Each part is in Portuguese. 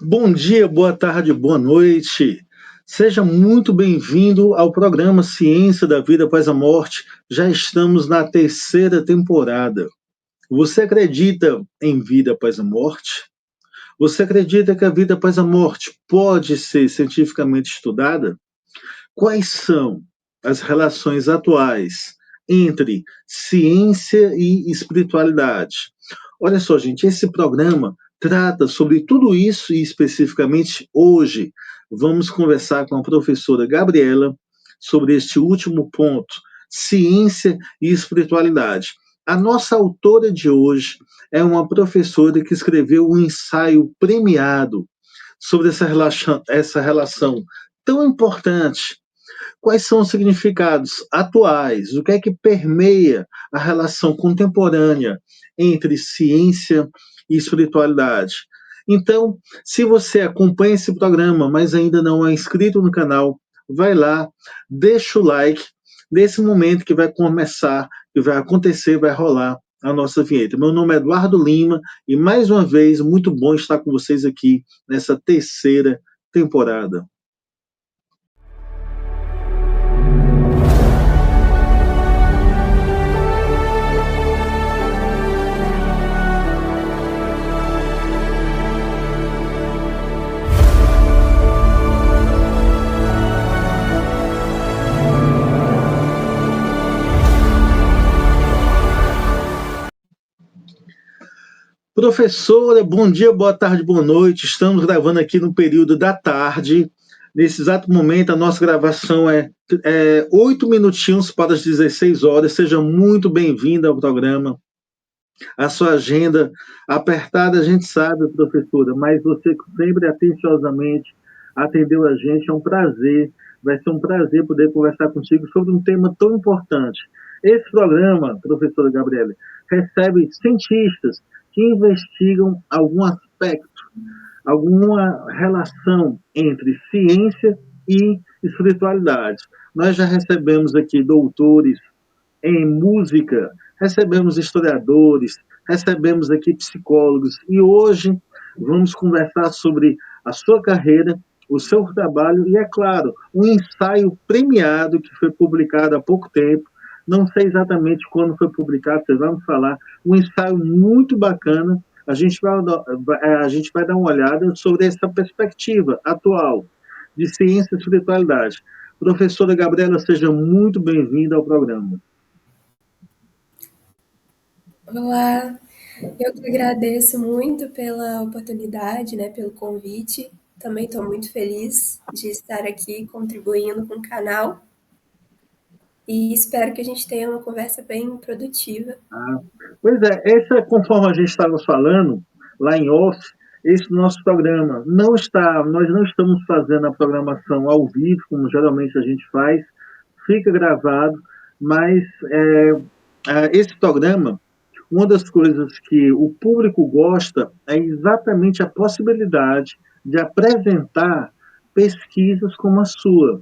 Bom dia, boa tarde, boa noite. Seja muito bem-vindo ao programa Ciência da Vida Após a Morte. Já estamos na terceira temporada. Você acredita em vida após a morte? Você acredita que a vida após a morte pode ser cientificamente estudada? Quais são as relações atuais entre ciência e espiritualidade? Olha só, gente, esse programa trata sobre tudo isso e especificamente hoje vamos conversar com a professora Gabriela sobre este último ponto, ciência e espiritualidade. A nossa autora de hoje é uma professora que escreveu um ensaio premiado sobre essa relação tão importante. Quais são os significados atuais? O que é que permeia a relação contemporânea entre ciência e espiritualidade? Então, se você acompanha esse programa, mas ainda não é inscrito no canal, vai lá, deixa o like. Nesse momento que vai começar, que vai acontecer, vai rolar a nossa vinheta. Meu nome é Eduardo Lima e mais uma vez muito bom estar com vocês aqui nessa terceira temporada. Professora, bom dia, boa tarde, boa noite. Estamos gravando aqui no período da tarde. Nesse exato momento, a nossa gravação é 8 minutinhos para as 16 horas. Seja muito bem-vinda ao programa. A sua agenda apertada, a gente sabe, professora, mas você sempre atenciosamente atendeu a gente. É um prazer, vai ser um prazer poder conversar contigo sobre um tema tão importante. Esse programa, professora Gabriela, recebe cientistas que investigam algum aspecto, alguma relação entre ciência e espiritualidade. Nós já recebemos aqui doutores em música, recebemos historiadores, recebemos aqui psicólogos e hoje vamos conversar sobre a sua carreira, o seu trabalho e, é claro, um ensaio premiado que foi publicado há pouco tempo. Não sei exatamente quando foi publicado, vocês vão me falar. Um ensaio muito bacana. A gente vai dar uma olhada sobre essa perspectiva atual de ciência e espiritualidade. Professora Gabriela, seja muito bem-vinda ao programa. Olá, eu que agradeço muito pela oportunidade, né, pelo convite. Também estou muito feliz de estar aqui contribuindo com o canal e espero que a gente tenha uma conversa bem produtiva. Ah, pois é, conforme a gente estava falando lá em off, esse nosso programa nós não estamos fazendo a programação ao vivo, como geralmente a gente faz, fica gravado, mas esse programa, uma das coisas que o público gosta é exatamente a possibilidade de apresentar pesquisas como a sua.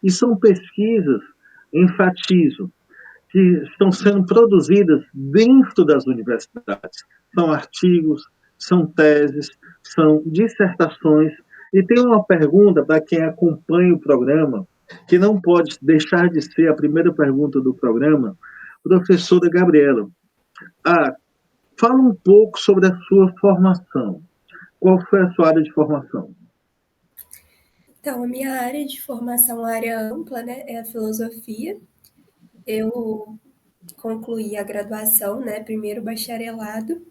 E são pesquisas, enfatizo, que estão sendo produzidas dentro das universidades. São artigos, são teses, são dissertações. E tem uma pergunta para quem acompanha o programa, que não pode deixar de ser a primeira pergunta do programa. Professora Gabriela, ah, fala um pouco sobre a sua formação. Qual foi a sua área de formação? Então, a minha área de formação, uma área ampla, né, é a filosofia. Eu concluí a graduação, né, primeiro bacharelado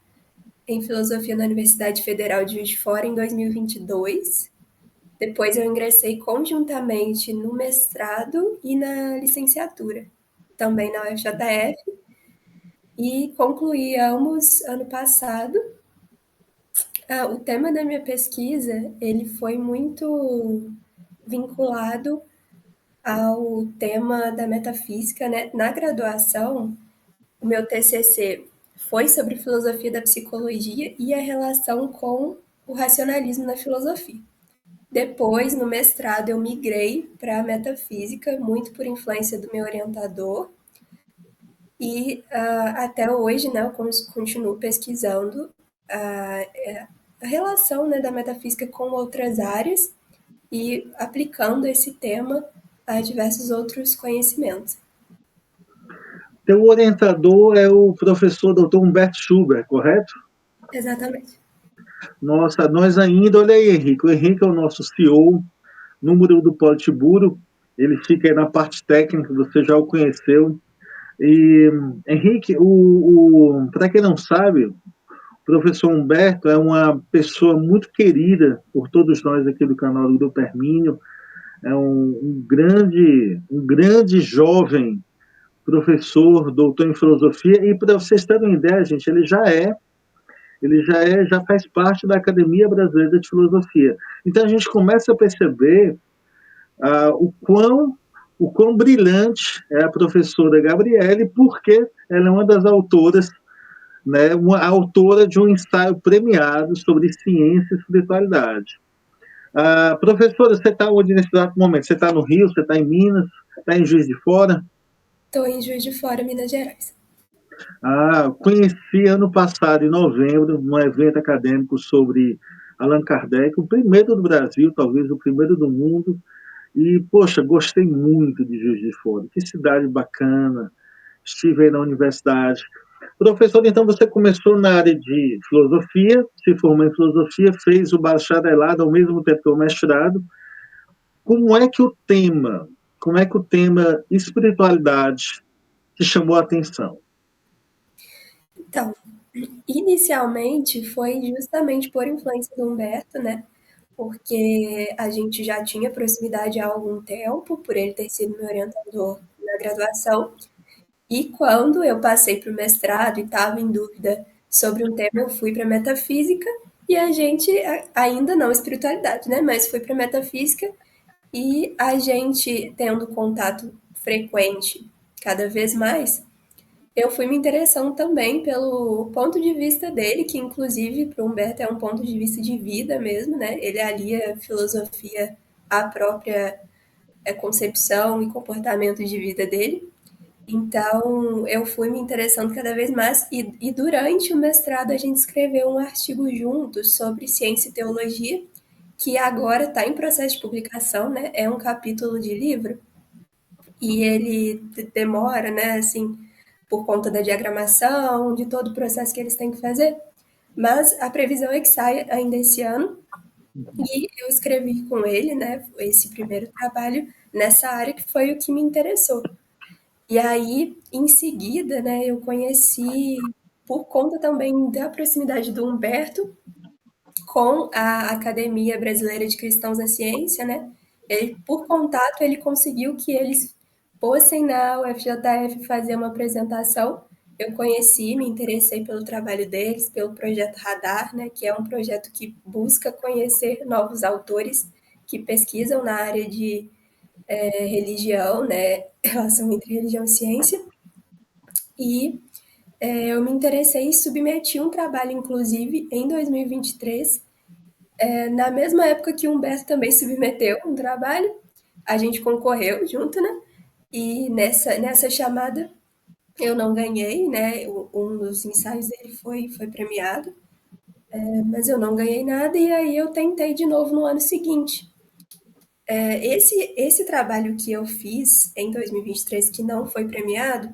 em filosofia na Universidade Federal de Juiz de Fora em 2022. Depois eu ingressei conjuntamente no mestrado e na licenciatura, também na UFJF, e concluí ambos ano passado. O tema da minha pesquisa, ele foi muito vinculado ao tema da metafísica, né? Na graduação, o meu TCC foi sobre filosofia da psicologia e a relação com o racionalismo na filosofia. Depois, no mestrado, eu migrei para a metafísica, muito por influência do meu orientador. E até hoje, né, eu continuo pesquisando a relação, né, da metafísica com outras áreas e aplicando esse tema a diversos outros conhecimentos. Teu orientador é o professor Dr. Humberto Schubert, correto? Exatamente. Nossa, nós ainda, olha aí, Henrique. O Henrique é o nosso CEO, número do Politburo. Ele fica aí na parte técnica, você já o conheceu. E, Henrique, para quem não sabe, o professor Humberto é uma pessoa muito querida por todos nós aqui do canal do Grupo Hermínio. É um grande jovem professor, doutor em filosofia. E para vocês terem uma ideia, gente, já faz parte da Academia Brasileira de Filosofia. Então a gente começa a perceber o quão brilhante é a professora Gabriele, porque ela é uma das autoras, né, uma autora de um ensaio premiado sobre ciência e espiritualidade. Professora, você está onde nesse exato momento? Você está no Rio? Você está em Minas? Está em Juiz de Fora? Estou em Juiz de Fora, Minas Gerais. Conheci ano passado, em novembro, num evento acadêmico sobre Allan Kardec, o primeiro do Brasil, talvez o primeiro do mundo. E, poxa, gostei muito de Juiz de Fora. Que cidade bacana. Estive aí na universidade. Professor, então você começou na área de filosofia, se formou em filosofia, fez o bacharelado ao mesmo tempo que o mestrado. Como é que o tema espiritualidade te chamou a atenção? Então, inicialmente foi justamente por influência do Humberto, né? Porque a gente já tinha proximidade há algum tempo, por ele ter sido meu orientador na graduação. E quando eu passei para o mestrado e estava em dúvida sobre um tema, eu fui para metafísica e a gente, ainda não espiritualidade, né? Mas fui para metafísica e a gente tendo contato frequente cada vez mais, eu fui me interessando também pelo ponto de vista dele, que inclusive para o Humberto é um ponto de vista de vida mesmo, né? Ele alia filosofia à própria concepção e comportamento de vida dele. Então, eu fui me interessando cada vez mais e durante o mestrado a gente escreveu um artigo juntos sobre ciência e teologia, que agora está em processo de publicação, né? É um capítulo de livro e ele demora, né, assim, por conta da diagramação, de todo o processo que eles têm que fazer, mas a previsão é que saia ainda esse ano e eu escrevi com ele, né, esse primeiro trabalho nessa área que foi o que me interessou. E aí, em seguida, né, eu conheci, por conta também da proximidade do Humberto com a Academia Brasileira de Cristãos na Ciência, né? Ele, por contato, ele conseguiu que eles fossem na UFJF fazer uma apresentação. Eu conheci, me interessei pelo trabalho deles, pelo projeto Radar, né, que é um projeto que busca conhecer novos autores que pesquisam na área de religião, né, relação entre religião e ciência. E eu me interessei e submeti um trabalho, inclusive, em 2023, na mesma época que o Humberto também submeteu um trabalho, a gente concorreu junto, né? E nessa chamada eu não ganhei, né? Um dos ensaios dele foi premiado, mas eu não ganhei nada, e aí eu tentei de novo no ano seguinte. Esse trabalho que eu fiz em 2023, que não foi premiado,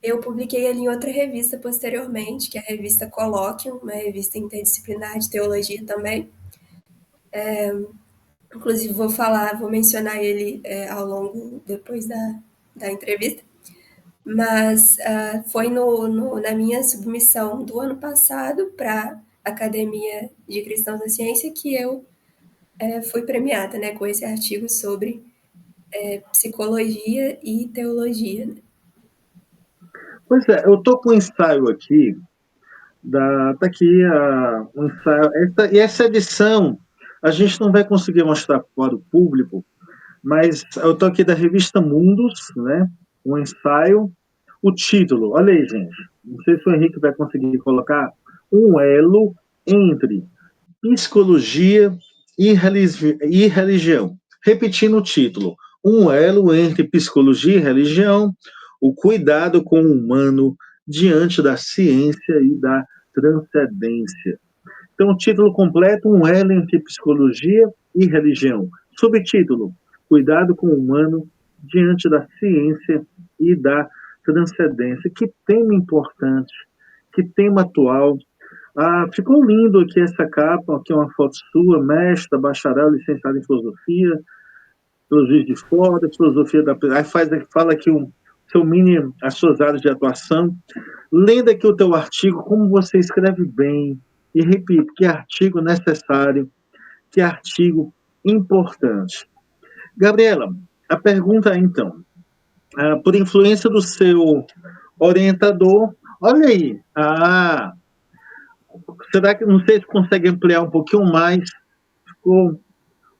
eu publiquei ele em outra revista posteriormente, que é a revista Colloquium, uma revista interdisciplinar de teologia também. Inclusive, vou mencionar ele ao longo, depois da entrevista. Mas foi na minha submissão do ano passado para a Academia de Cristãos da Ciência que eu fui premiada, né, com esse artigo sobre psicologia e teologia. Né? Pois é, eu estou com um ensaio aqui, tá aqui um ensaio, essa edição a gente não vai conseguir mostrar para o público, mas eu estou aqui da revista Mundos, né? Um ensaio, o título, olha aí, gente, não sei se o Henrique vai conseguir colocar, um elo entre psicologia e religião. Repetindo o título, um elo entre psicologia e religião, o cuidado com o humano diante da ciência e da transcendência. Então, o título completo, um elo entre psicologia e religião. Subtítulo, cuidado com o humano diante da ciência e da transcendência. Que tema importante, que tema atual. Ficou lindo aqui essa capa, aqui é uma foto sua, mestra, bacharel, licenciado em filosofia, pelo Juiz de Fora, filosofia da... Aí fala aqui as suas áreas de atuação. Lendo aqui o teu artigo, como você escreve bem, e repito, que artigo necessário, que artigo importante. Gabriela, a pergunta é então, por influência do seu orientador, olha aí, será que, não sei se consegue ampliar um pouquinho mais, ficou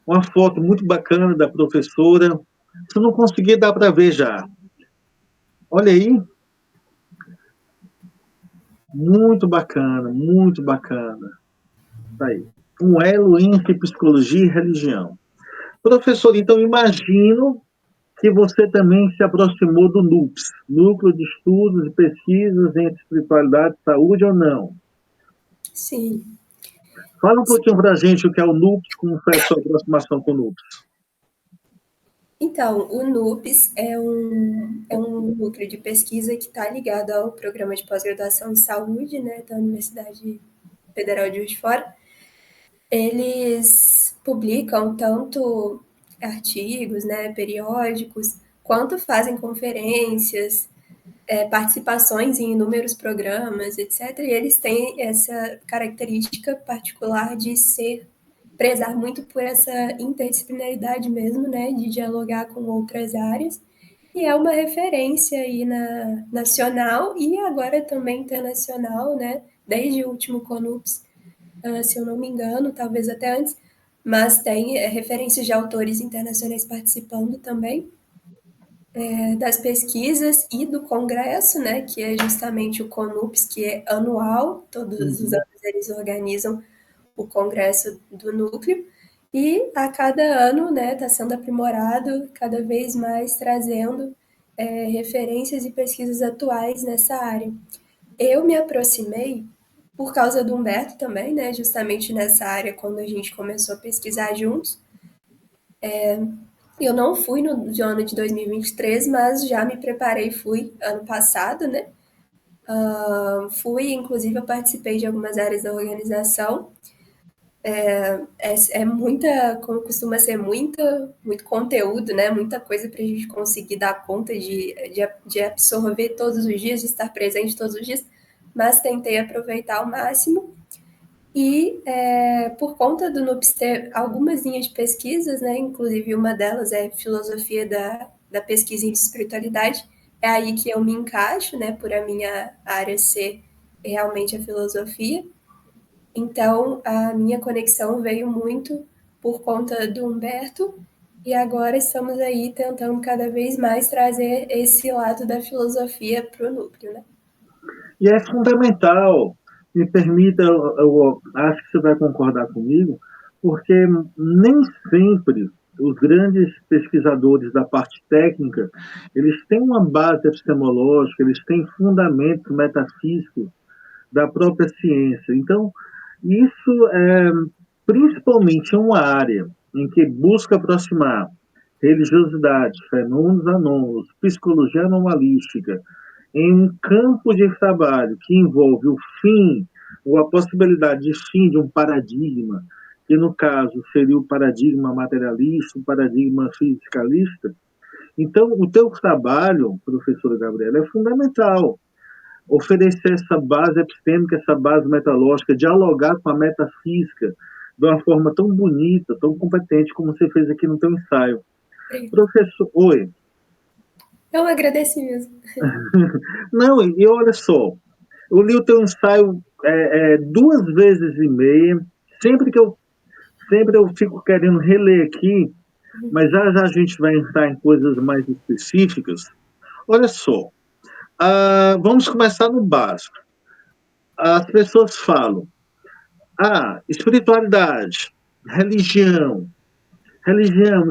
uma foto muito bacana da professora, se não conseguir, dá para ver já. Olha aí, muito bacana, muito bacana. Tá aí. Um elo entre psicologia e religião. Professor, então imagino que você também se aproximou do NUPS, Núcleo de Estudos e Pesquisas em Espiritualidade e Saúde, ou não? Sim. Fala um pouquinho para a gente o que é o NUPS, como foi a sua aproximação com o NUPS. Então, o NUPES é um núcleo de pesquisa que está ligado ao programa de pós-graduação em saúde, né, da Universidade Federal de Juiz de Fora. Eles publicam tanto artigos, né, periódicos, quanto fazem conferências, participações em inúmeros programas, etc. E eles têm essa característica particular de prezar muito por essa interdisciplinaridade mesmo, né, de dialogar com outras áreas. E é uma referência aí nacional e agora também internacional, né, desde o último CONUPS, se eu não me engano, talvez até antes, mas tem referências de autores internacionais participando também das pesquisas e do congresso, né, que é justamente o CONUPS, que é anual, todos os anos eles organizam o congresso do núcleo, e a cada ano está sendo aprimorado, cada vez mais trazendo referências e pesquisas atuais nessa área. Eu me aproximei por causa do Humberto também, né, justamente nessa área, quando a gente começou a pesquisar juntos. Eu não fui no ano de 2023, mas já me preparei, fui ano passado, né? Fui, inclusive, eu participei de algumas áreas da organização. É muita, como costuma ser, muito conteúdo, né? Muita coisa para a gente conseguir dar conta de absorver todos os dias, de estar presente todos os dias, mas tentei aproveitar ao máximo. E por conta do NUPS ter algumas linhas de pesquisas, né? Inclusive uma delas é filosofia da pesquisa em espiritualidade, é aí que eu me encaixo, né? Por a minha área ser realmente a filosofia. Então, a minha conexão veio muito por conta do Humberto, e agora estamos aí tentando cada vez mais trazer esse lado da filosofia para o núcleo, né? E é fundamental, me permita, eu acho que você vai concordar comigo, porque nem sempre os grandes pesquisadores da parte técnica, eles têm uma base epistemológica, eles têm fundamentos metafísicos da própria ciência. Então, isso é principalmente uma área em que busca aproximar religiosidade, fenômenos anômalos, psicologia anomalística, em um campo de trabalho que envolve o fim, ou a possibilidade de fim de um paradigma, que no caso seria o paradigma materialista, o paradigma fisicalista. Então, o teu trabalho, professora Gabriela, é fundamental. Oferecer essa base epistêmica, essa base metalógica, dialogar com a metafísica de uma forma tão bonita, tão competente como você fez aqui no teu ensaio. Professor, oi. Eu agradeci mesmo. Não, e olha só, eu li o teu ensaio 2 vezes e meia, sempre eu fico querendo reler aqui, mas já já a gente vai entrar em coisas mais específicas. Olha só, vamos começar no básico. As pessoas falam, espiritualidade, religião,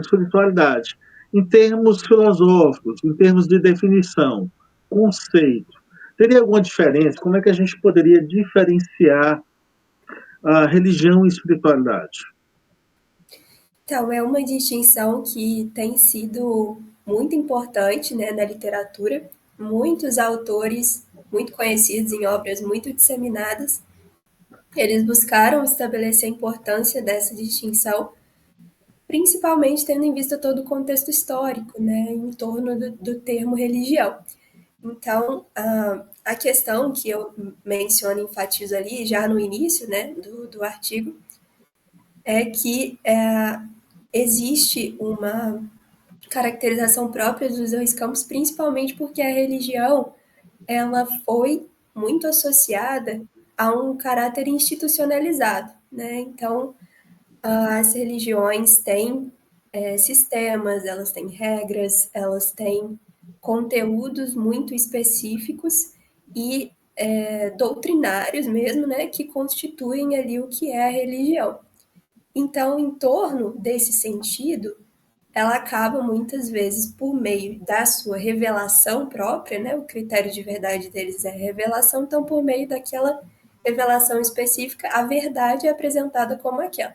espiritualidade, em termos filosóficos, em termos de definição, conceito. Teria alguma diferença? Como é que a gente poderia diferenciar a religião e espiritualidade? Então, é uma distinção que tem sido muito importante, né, na literatura. Muitos autores muito conhecidos em obras muito disseminadas, eles buscaram estabelecer a importância dessa distinção, principalmente tendo em vista todo o contexto histórico, né, em torno do termo religião. Então, a questão que eu menciono e enfatizo ali, já no início, né, do artigo, é que existe uma caracterização própria dos dois campos, principalmente porque a religião ela foi muito associada a um caráter institucionalizado, né? Então, as religiões têm sistemas, elas têm regras, elas têm conteúdos muito específicos e doutrinários mesmo, né, que constituem ali o que é a religião. Então, em torno desse sentido, ela acaba muitas vezes por meio da sua revelação própria, né? O critério de verdade deles é revelação, então por meio daquela revelação específica, a verdade é apresentada como aquela.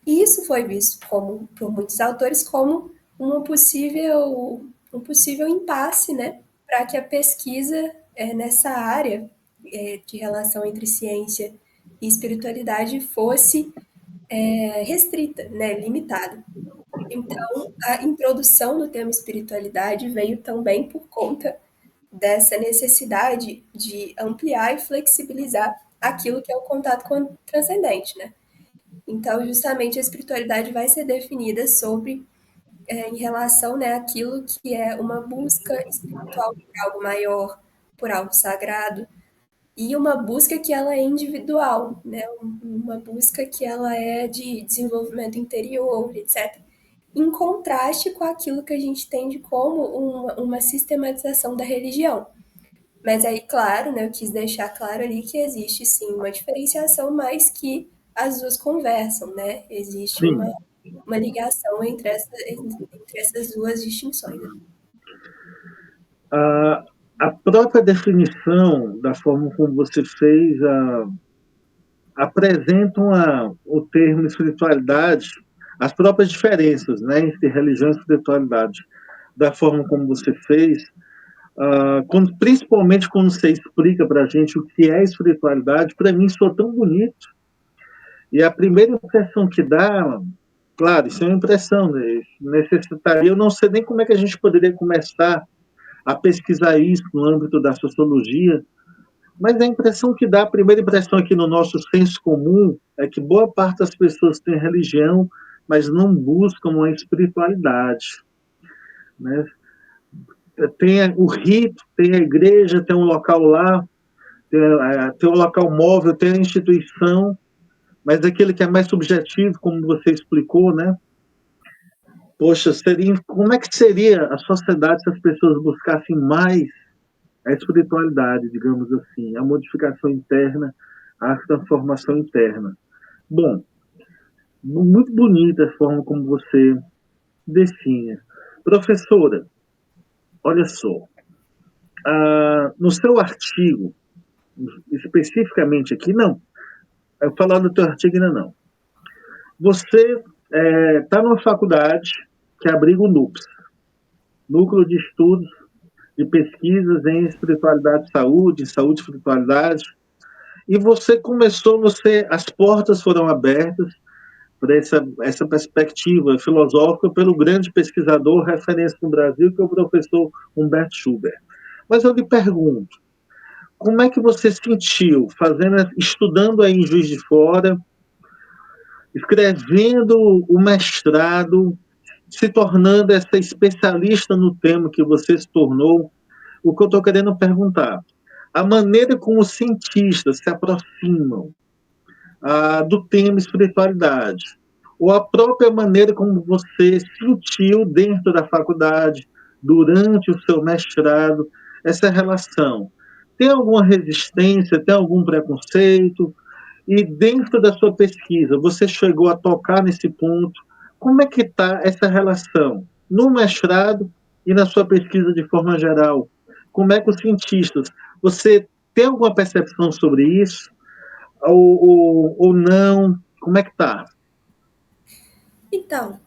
E isso foi visto como, por muitos autores como um possível impasse, né? Para que a pesquisa nessa área de relação entre ciência e espiritualidade fosse restrita, né? Limitada. Então, a introdução do tema espiritualidade veio também por conta dessa necessidade de ampliar e flexibilizar aquilo que é o contato com o transcendente, né? Então, justamente a espiritualidade vai ser definida sobre, em relação, né, àquilo que é uma busca espiritual por algo maior, por algo sagrado, e uma busca que ela é individual, né? Uma busca que ela é de desenvolvimento interior, etc. Em contraste com aquilo que a gente entende como uma sistematização da religião. Mas aí, claro, né, eu quis deixar claro ali que existe sim uma diferenciação, mas que as duas conversam, né? Existe Sim. uma ligação entre essas duas distinções. A, a própria definição da forma como você fez apresentam o termo espiritualidade, as próprias diferenças, né, entre religião e espiritualidade, da forma como você fez, principalmente quando você explica para a gente o que é espiritualidade, para mim soa tão bonito. E a primeira impressão que dá, claro, isso é uma impressão, né, necessitaria, eu não sei nem como é que a gente poderia começar a pesquisar isso no âmbito da sociologia, mas a impressão que dá, a primeira impressão aqui no nosso senso comum, é que boa parte das pessoas tem religião, mas não buscam uma espiritualidade. Né? Tem o rito, tem a igreja, tem um local lá, tem um local móvel, tem a instituição, mas aquele que é mais subjetivo, como você explicou, né? Poxa, como é que seria a sociedade se as pessoas buscassem mais a espiritualidade, digamos assim, a modificação interna, a transformação interna? Bom, muito bonita a forma como você define. Professora, olha só, no seu artigo, especificamente aqui, não, eu falar do teu artigo ainda não. Você está numa faculdade que abriga o NUPS, Núcleo de Estudos de Pesquisas em Espiritualidade e Saúde, Saúde e Espiritualidade, e você começou, as portas foram abertas para essa perspectiva filosófica pelo grande pesquisador referência no Brasil, que é o professor Humberto Schubert. Mas eu lhe pergunto, como é que você sentiu estudando aí em Juiz de Fora, escrevendo o mestrado, se tornando essa especialista no tema que você se tornou? O que eu estou querendo perguntar, a maneira como os cientistas se aproximam do tema espiritualidade, ou a própria maneira como você sentiu dentro da faculdade, durante o seu mestrado, essa relação. Tem alguma resistência, tem algum preconceito? E dentro da sua pesquisa, você chegou a tocar nesse ponto? Como é que está essa relação no mestrado e na sua pesquisa de forma geral? Como é que os cientistas, você tem alguma percepção sobre isso? ou não? Como é que tá? Então,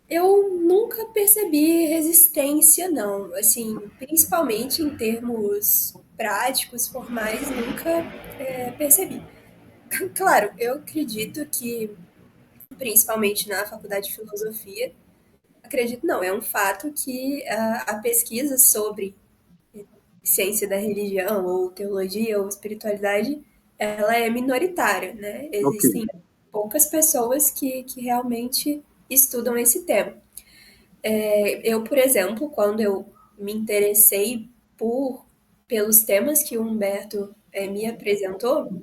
eu nunca percebi resistência, não. Assim, principalmente em termos práticos, formais, nunca percebi. Claro, eu acredito que, principalmente na faculdade de filosofia, acredito não, é um fato que a pesquisa sobre ciência da religião, ou teologia, ou espiritualidade, ela é minoritária, né? Ok. Existem poucas pessoas que realmente estudam esse tema. Eu, por exemplo, quando eu me interessei pelos temas que o Humberto me apresentou,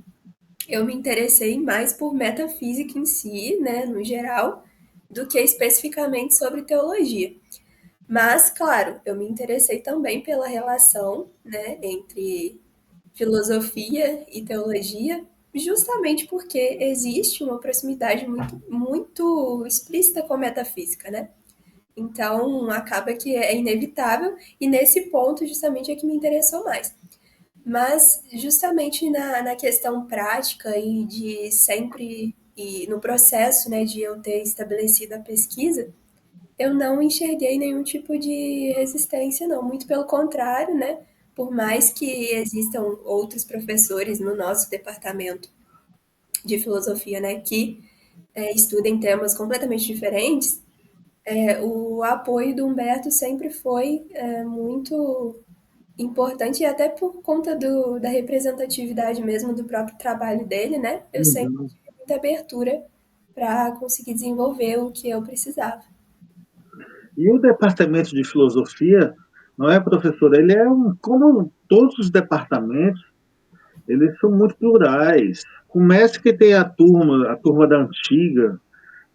eu me interessei mais por metafísica em si, né, no geral, do que especificamente sobre teologia. Mas, claro, eu me interessei também pela relação, né, entre filosofia e teologia, justamente porque existe uma proximidade muito explícita com a metafísica, né? Então, acaba que é inevitável, e nesse ponto, justamente, é que me interessou mais. Mas, justamente na questão prática e de sempre, e no processo, né, de eu ter estabelecido a pesquisa, eu não enxerguei nenhum tipo de resistência, não. Muito pelo contrário, né? Por mais que existam outros professores no nosso departamento de filosofia, né, que estudem temas completamente diferentes, o apoio do Humberto sempre foi muito importante, e até por conta da representatividade mesmo do próprio trabalho dele, né? Eu sempre Uhum. tive muita abertura para conseguir desenvolver o que eu precisava. E o departamento de filosofia, não é, professor? Ele é como todos os departamentos, eles são muito plurais. Começa que tem a turma da antiga,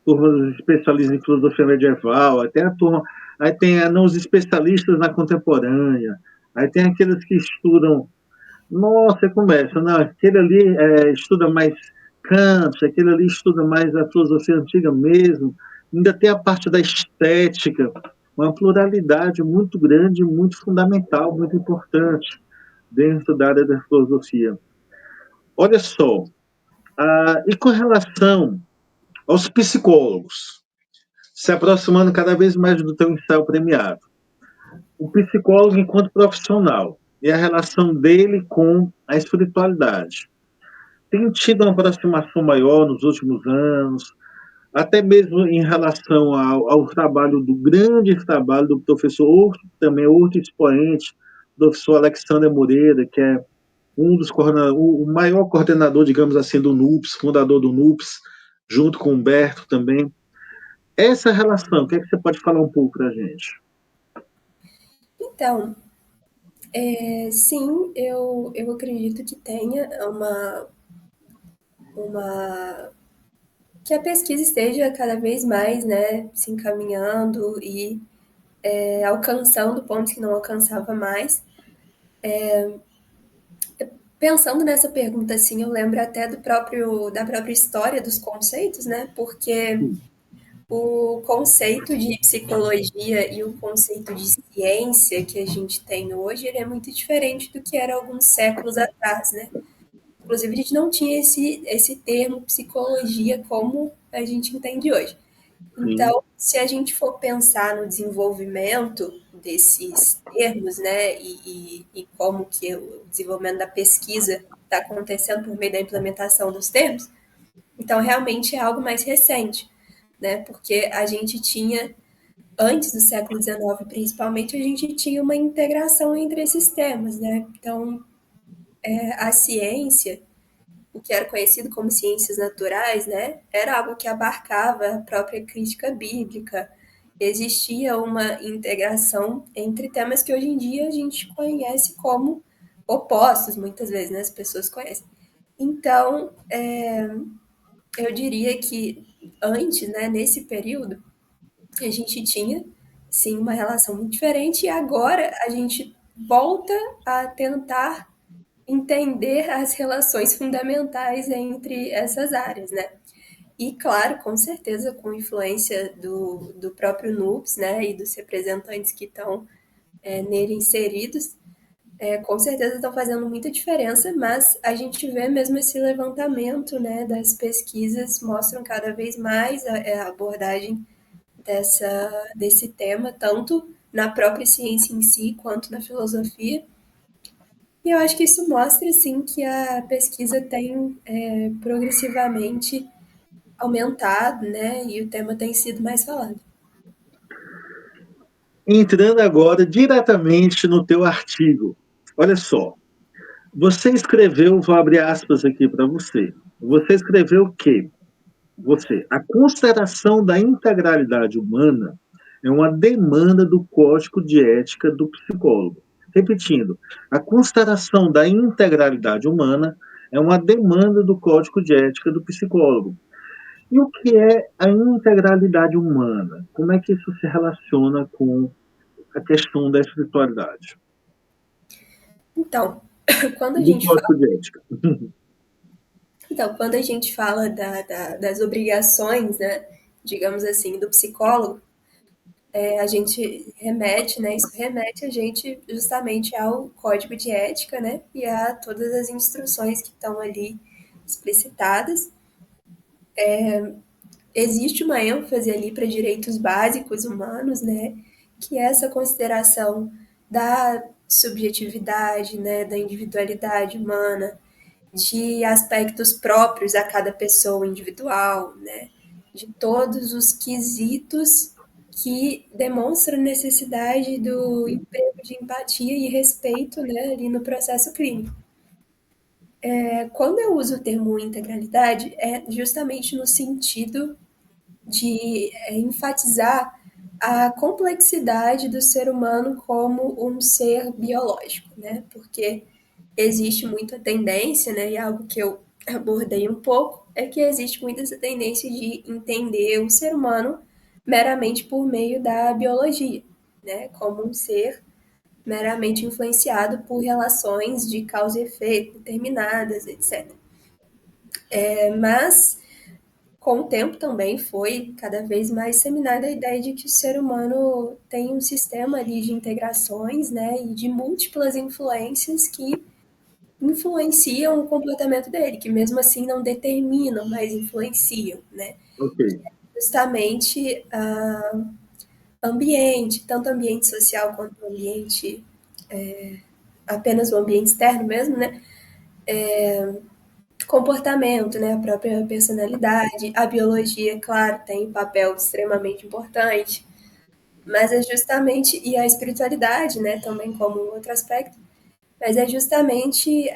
turma dos especialistas em filosofia medieval, até a turma, aí tem os especialistas na contemporânea, aí tem aqueles que estudam, nossa, começa, não, aquele ali estuda mais Kant, aquele ali estuda mais a filosofia antiga mesmo, ainda tem a parte da estética, uma pluralidade muito grande, muito fundamental, muito importante dentro da área da filosofia. Olha só, e com relação aos psicólogos, se aproximando cada vez mais do teu ensaio premiado. O psicólogo enquanto profissional e a relação dele com a espiritualidade. Tem tido uma aproximação maior nos últimos anos, até mesmo em relação ao trabalho, do grande trabalho do professor, também outro expoente, do professor Alexander Moreira, que é um dos o maior coordenador, digamos assim, do NUPS, fundador do NUPS, junto com o Humberto também. Essa relação, o que é que você pode falar um pouco para a gente? Então, sim, eu acredito que tenha uma que a pesquisa esteja cada vez mais, né, se encaminhando e alcançando pontos que não alcançava mais. Pensando nessa pergunta, assim, eu lembro até da própria história dos conceitos, né? Porque o conceito de psicologia e o conceito de ciência que a gente tem hoje, ele é muito diferente do que era alguns séculos atrás, né? Inclusive, a gente não tinha esse termo psicologia como a gente entende hoje. Sim. Então, se a gente for pensar no desenvolvimento desses termos, né, e como que o desenvolvimento da pesquisa está acontecendo por meio da implementação dos termos, então realmente é algo mais recente, né, porque a gente tinha, antes do século XIX principalmente, a gente tinha uma integração entre esses temas, né, então a ciência, o que era conhecido como ciências naturais, né, era algo que abarcava a própria crítica bíblica. Existia uma integração entre temas que hoje em dia a gente conhece como opostos, muitas vezes, né, as pessoas conhecem. Então, eu diria que antes, né, nesse período, a gente tinha, sim, uma relação muito diferente, e agora a gente volta a tentar entender as relações fundamentais entre essas áreas, né? E, claro, com certeza, com influência do próprio NUPS, né, e dos representantes que estão nele inseridos, com certeza estão fazendo muita diferença, mas a gente vê mesmo esse levantamento, né, das pesquisas mostram cada vez mais a abordagem desse tema, tanto na própria ciência em si, quanto na filosofia. E eu acho que isso mostra, sim, que a pesquisa tem progressivamente aumentado, né, e o tema tem sido mais falado. Entrando agora diretamente no teu artigo. Olha só, você escreveu, vou abrir aspas aqui para você. Você escreveu que a consideração da integralidade humana é uma demanda do código de ética do psicólogo. Repetindo, a consideração da integralidade humana é uma demanda do código de ética do psicólogo. E o que é a integralidade humana? Como é que isso se relaciona com a questão da espiritualidade? Então, quando a Do gente código fala, de ética. quando a gente fala das obrigações, né, digamos assim, do psicólogo, a gente remete, né, isso remete a gente justamente ao código de ética, né, e a todas as instruções que estão ali explicitadas. Existe uma ênfase ali para direitos básicos humanos, né, que é essa consideração da subjetividade, né, da individualidade humana, de aspectos próprios a cada pessoa individual, né, de todos os quesitos que demonstram necessidade do emprego de empatia e respeito, né, ali no processo clínico. Quando eu uso o termo integralidade, é justamente no sentido de enfatizar a complexidade do ser humano como um ser biológico, né? Porque existe muita tendência, né? E algo que eu abordei um pouco é que existe muita essa tendência de entender o ser humano meramente por meio da biologia, né? Como um ser meramente influenciado por relações de causa e efeito determinadas, etc. Mas com o tempo também foi cada vez mais disseminada a ideia de que o ser humano tem um sistema ali de integrações, né, e de múltiplas influências que influenciam o comportamento dele, que mesmo assim não determinam, mas influenciam, né? Ok, Justamente ambiente, tanto ambiente social quanto ambiente, apenas o ambiente externo mesmo, né? Comportamento, né? A própria personalidade, a biologia, claro, tem um papel extremamente importante, mas é justamente, e a espiritualidade, né, também como um outro aspecto, mas é justamente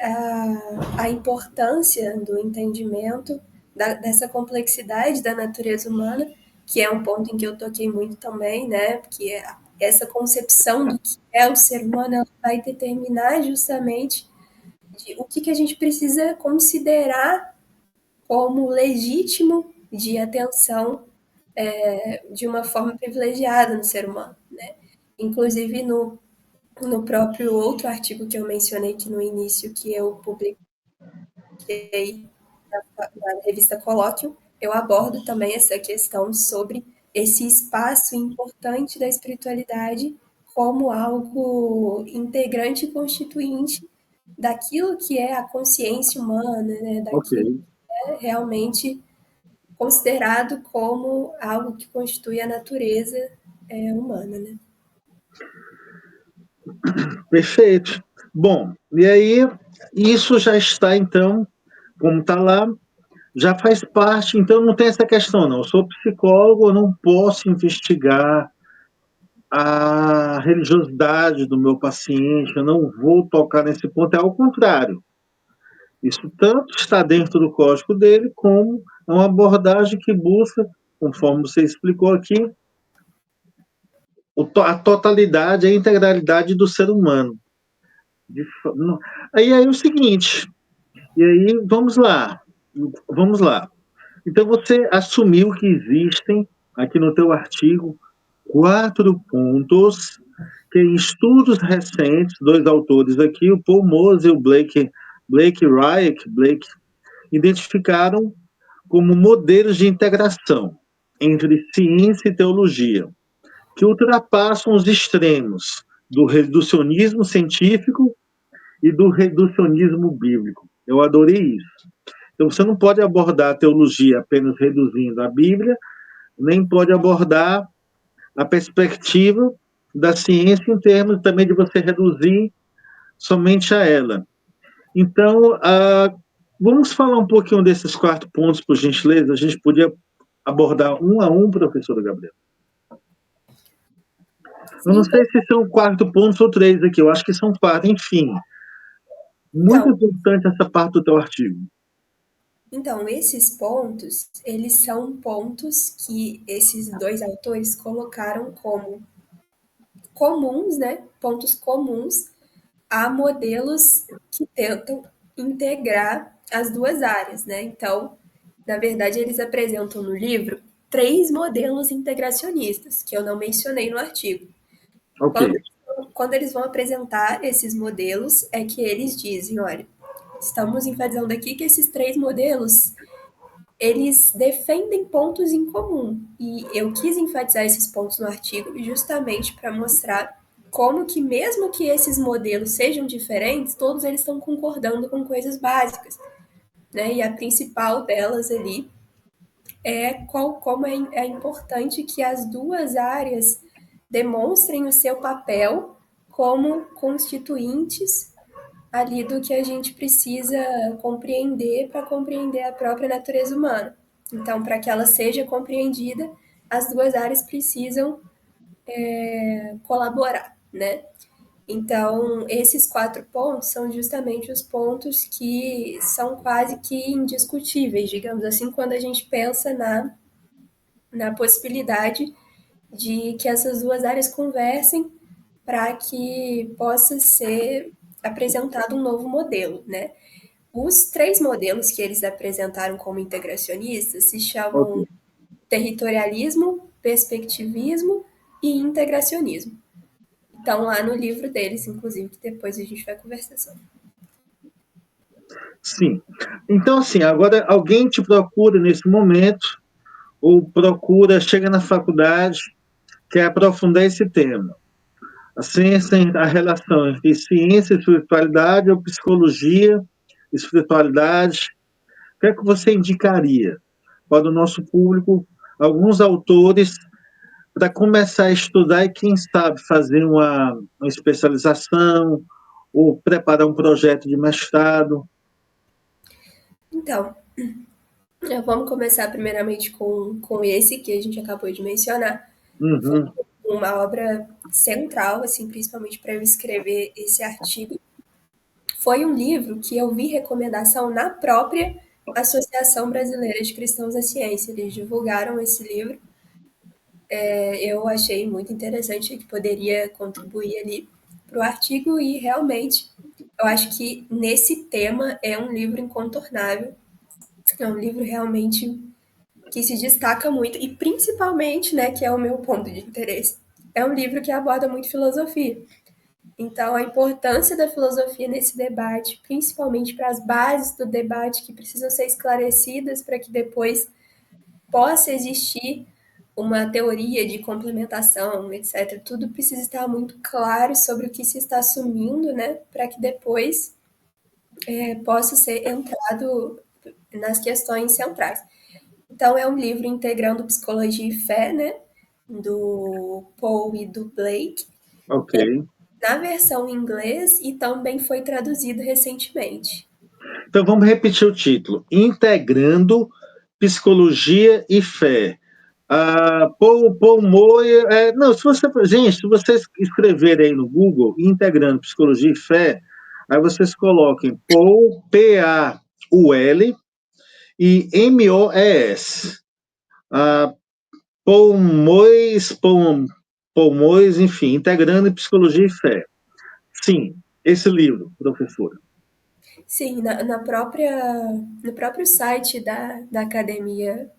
a importância do entendimento dessa complexidade da natureza humana, que é um ponto em que eu toquei muito também, né, que é essa concepção do que é o ser humano, ela vai determinar justamente o que a gente precisa considerar como legítimo de atenção de uma forma privilegiada no ser humano, né? Inclusive no próprio outro artigo que eu mencionei aqui no início, que eu publiquei na revista Colóquio, eu abordo também essa questão sobre esse espaço importante da espiritualidade como algo integrante e constituinte daquilo que é a consciência humana, né? ok. Daquilo que é realmente considerado como algo que constitui a natureza humana, né? Perfeito. Bom, e aí isso já está, então, como está lá, já faz parte, então não tem essa questão, não. Eu sou psicólogo, eu não posso investigar a religiosidade do meu paciente, eu não vou tocar nesse ponto, é ao contrário. Isso tanto está dentro do código dele, como é uma abordagem que busca, conforme você explicou aqui, a totalidade, a integralidade do ser humano. Aí é o seguinte, e aí vamos lá. Então você assumiu que existem, aqui no teu artigo, 4 pontos que em estudos recentes, 2 autores aqui, o Paul Mose e o Blake Blake, identificaram como modelos de integração entre ciência e teologia, que ultrapassam os extremos do reducionismo científico e do reducionismo bíblico. Eu adorei isso. Então, você não pode abordar a teologia apenas reduzindo a Bíblia, nem pode abordar a perspectiva da ciência em termos também de você reduzir somente a ela. Então, vamos falar um pouquinho desses 4 pontos, por gentileza? A gente podia abordar um a um, professora Gabriela. Eu não Sim, sei se são 4 pontos ou 3 aqui, eu acho que são 4, enfim. Muito então, importante essa parte do teu artigo. então, esses pontos, eles são pontos que esses dois autores colocaram como comuns, né? Pontos comuns a modelos que tentam integrar as duas áreas, né? Então, na verdade, eles apresentam no livro 3 modelos integracionistas, que eu não mencionei no artigo. Ok. Quando eles vão apresentar esses modelos, é que eles dizem, olha, estamos enfatizando aqui que esses 3 modelos, eles defendem pontos em comum. E eu quis enfatizar esses pontos no artigo justamente para mostrar como que mesmo que esses modelos sejam diferentes, todos eles estão concordando com coisas básicas, né? E a principal delas ali é como é importante que as duas áreas demonstrem o seu papel como constituintes ali do que a gente precisa compreender para compreender a própria natureza humana. Então, para que ela seja compreendida, as duas áreas precisam colaborar, né? Então, esses 4 pontos são justamente os pontos que são quase que indiscutíveis, digamos assim, quando a gente pensa na possibilidade de que essas duas áreas conversem para que possa ser apresentado um novo modelo, né? Os 3 modelos que eles apresentaram como integracionistas se chamam Ok. territorialismo, perspectivismo e integracionismo. Estão lá no livro deles, inclusive, que depois a gente vai conversar sobre. Sim. Então, assim, agora alguém te procura nesse momento, ou procura, chega na faculdade, quer aprofundar esse tema. A ciência, a relação entre ciência e espiritualidade, ou psicologia, espiritualidade. O que é que você indicaria para o nosso público, alguns autores, para começar a estudar e, quem sabe, fazer uma especialização ou preparar um projeto de mestrado? Então, vamos começar primeiramente com esse que a gente acabou de mencionar. Foi Uhum. uma obra central, assim, principalmente para eu escrever esse artigo. Foi um livro que eu vi recomendação na própria Associação Brasileira de Cristãos da Ciência. Eles divulgaram esse livro. Eu achei muito interessante que poderia contribuir ali para o artigo e realmente eu acho que nesse tema é um livro incontornável. É um livro realmente que se destaca muito e principalmente, né, que é o meu ponto de interesse, é um livro que aborda muito filosofia. Então, a importância da filosofia nesse debate, principalmente para as bases do debate que precisam ser esclarecidas para que depois possa existir uma teoria de complementação, etc. Tudo precisa estar muito claro sobre o que se está assumindo, né, para que depois possa ser entrado nas questões centrais. Então, é um livro integrando psicologia e fé, né? Do Paul e do Blake, Ok. na versão em inglês e também foi traduzido recentemente. Então vamos repetir o título: Integrando Psicologia e Fé. Paul Moyer. Não, se você, gente, se vocês escreverem aí no Google Integrando Psicologia e Fé, aí vocês coloquem Paul, P-A-U-L e M-O-E-S. Paul Moyes, Paul Moyes, enfim, Integrando Psicologia e Fé. Sim, esse livro, professora. Sim, no próprio site da Academia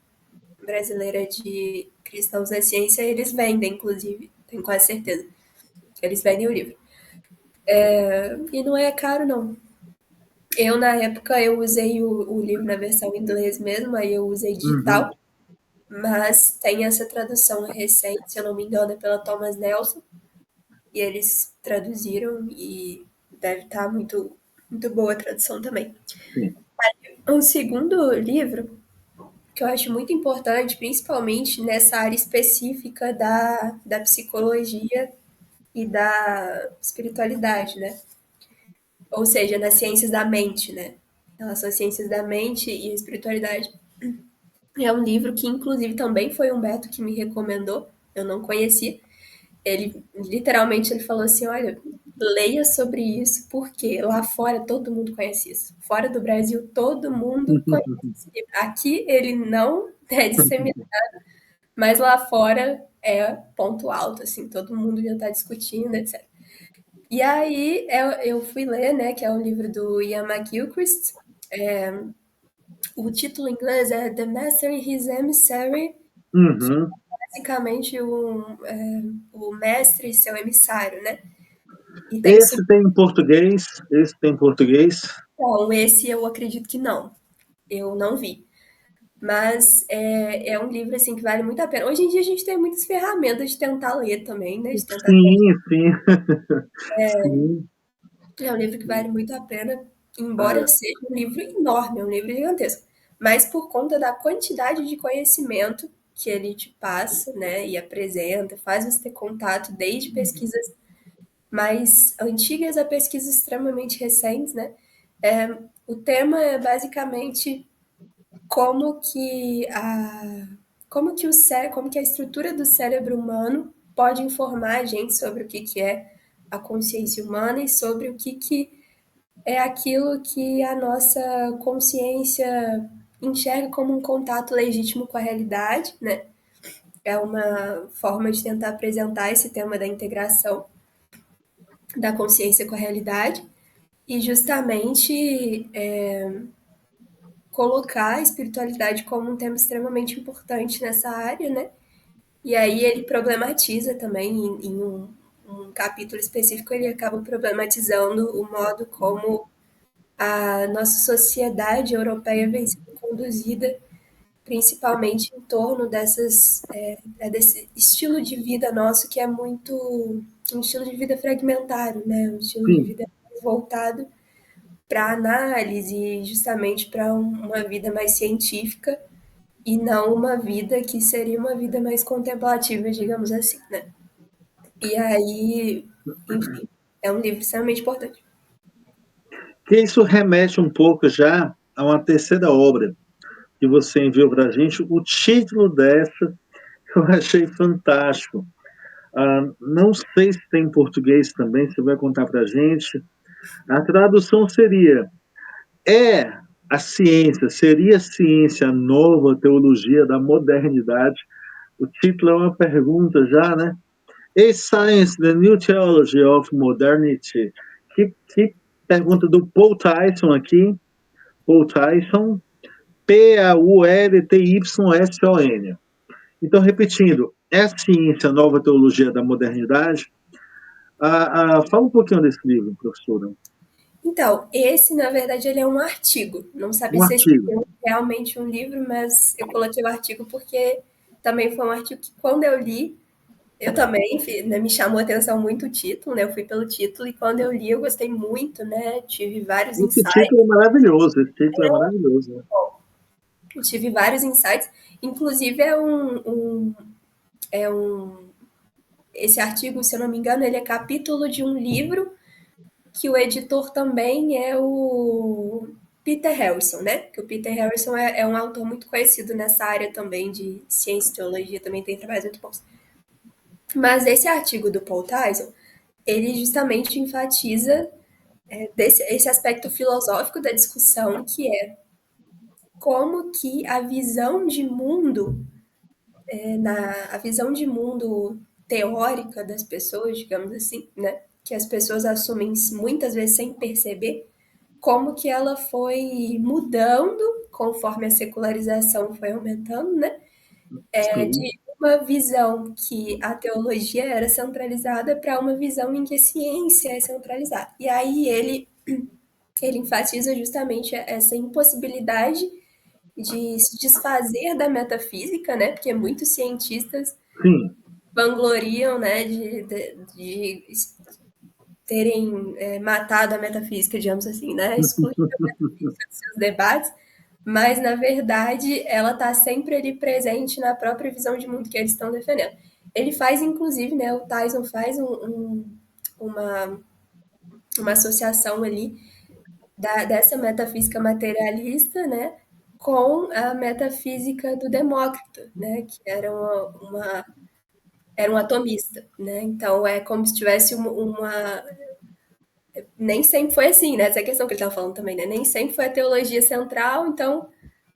Brasileira de Cristãos da Ciência, eles vendem, inclusive, tenho quase certeza. Eles vendem o livro. E não é caro, não. Eu, na época, eu usei o livro na versão em inglês mesmo, aí eu usei Uhum. digital, mas tem essa tradução recente, se eu não me engano, é pela Thomas Nelson, e eles traduziram e deve estar muito Muito boa a tradução também. Sim. Um segundo livro que eu acho muito importante, principalmente nessa área específica da psicologia e da espiritualidade, né? Ou seja, nas ciências da mente, né? Elas são as ciências da mente e a espiritualidade. É um livro que, inclusive, também foi o Humberto que me recomendou. Eu não conhecia. Ele, literalmente, ele falou assim, olha, leia sobre isso, porque lá fora todo mundo conhece isso. Fora do Brasil, todo mundo conhece. Aqui ele não é disseminado, mas lá fora é ponto alto, assim, todo mundo já está discutindo, etc. E aí eu fui ler, né, que é um livro do Ian McGilchrist. O título em inglês é The Master and His Emissary, Uhum. basicamente o mestre e seu emissário, né? E tem Esse tem em português? Esse tem em português? Bom, esse eu acredito que não. Eu não vi. Mas é um livro assim que vale muito a pena. Hoje em dia a gente tem muitas ferramentas de tentar ler também, né? De tentar. Sim, sim. Sim. É um livro que vale muito a pena, embora É, seja um livro enorme, é um livro gigantesco. Mas por conta da quantidade de conhecimento que ele te passa, né? E apresenta, faz você ter contato desde pesquisas mais antigas a pesquisas extremamente recentes, né? O tema é basicamente como que a como que a estrutura do cérebro humano pode informar a gente sobre o que que é a consciência humana e sobre o que que é aquilo que a nossa consciência enxerga como um contato legítimo com a realidade, né? É uma forma de tentar apresentar esse tema da integração da consciência com a realidade e justamente colocar a espiritualidade como um tema extremamente importante nessa área, né? E aí ele problematiza também em um capítulo específico, ele acaba problematizando o modo como a nossa sociedade europeia vem sendo conduzida, principalmente em torno desse estilo de vida nosso que é muito um estilo de vida fragmentário, né? Um estilo de sim. vida voltado para análise, justamente para uma vida mais científica e não uma vida que seria uma vida mais contemplativa, digamos assim, né? E aí, enfim, é um livro extremamente importante. Que isso remete um pouco já a uma terceira obra que você enviou para a gente. O título dessa eu achei fantástico. Não sei se tem em português também, você vai contar para a gente. A tradução seria: é a ciência, seria a ciência a nova teologia da modernidade? O título é uma pergunta já, né? Is Science the New Theology of Modernity? Que pergunta do Paul Tyson aqui. Paul Tyson, Paultyson. Então, repetindo, é a ciência a nova teologia da modernidade? Fala um pouquinho desse livro, professora. Então, esse, na verdade, ele é um artigo. Não sabe Um se artigo. é realmente um livro, mas eu coloquei o artigo porque também foi um artigo que, quando eu li, eu também, né, me chamou a atenção muito o título, né? Eu fui pelo título e quando eu li, eu gostei muito, né? Tive vários Esse insights. título é maravilhoso, esse título é maravilhoso. Né? Eu tive vários insights. Inclusive, esse artigo, se eu não me engano, ele é capítulo de um livro que o editor também é o Peter Harrison, né? Que o Peter Harrison é um autor muito conhecido nessa área também de ciência e teologia, também tem trabalhos muito bons. Mas esse artigo do Paul Tyson, ele justamente enfatiza esse aspecto filosófico da discussão, que é como que a visão de mundo, a visão de mundo teórica das pessoas, digamos assim, né? Que as pessoas assumem muitas vezes sem perceber, como que ela foi mudando conforme a secularização foi aumentando, né? Sim, De uma visão que a teologia era centralizada para uma visão em que a ciência é centralizada. E aí ele enfatiza justamente essa impossibilidade de se desfazer da metafísica, né? Porque muitos cientistas sim, vangloriam, né, de terem matado a metafísica, digamos assim, né? Excluído a metafísica dos seus debates, mas na verdade ela está sempre ali presente na própria visão de mundo que eles estão defendendo. Ele faz, inclusive, né? O Tyson faz uma associação ali dessa metafísica materialista, né? Com a metafísica do Demócrito, né? Que era um atomista, né? Então é como se tivesse uma nem sempre foi assim, né? Essa é a questão que ele estava falando também, né? Nem sempre foi a teologia central, então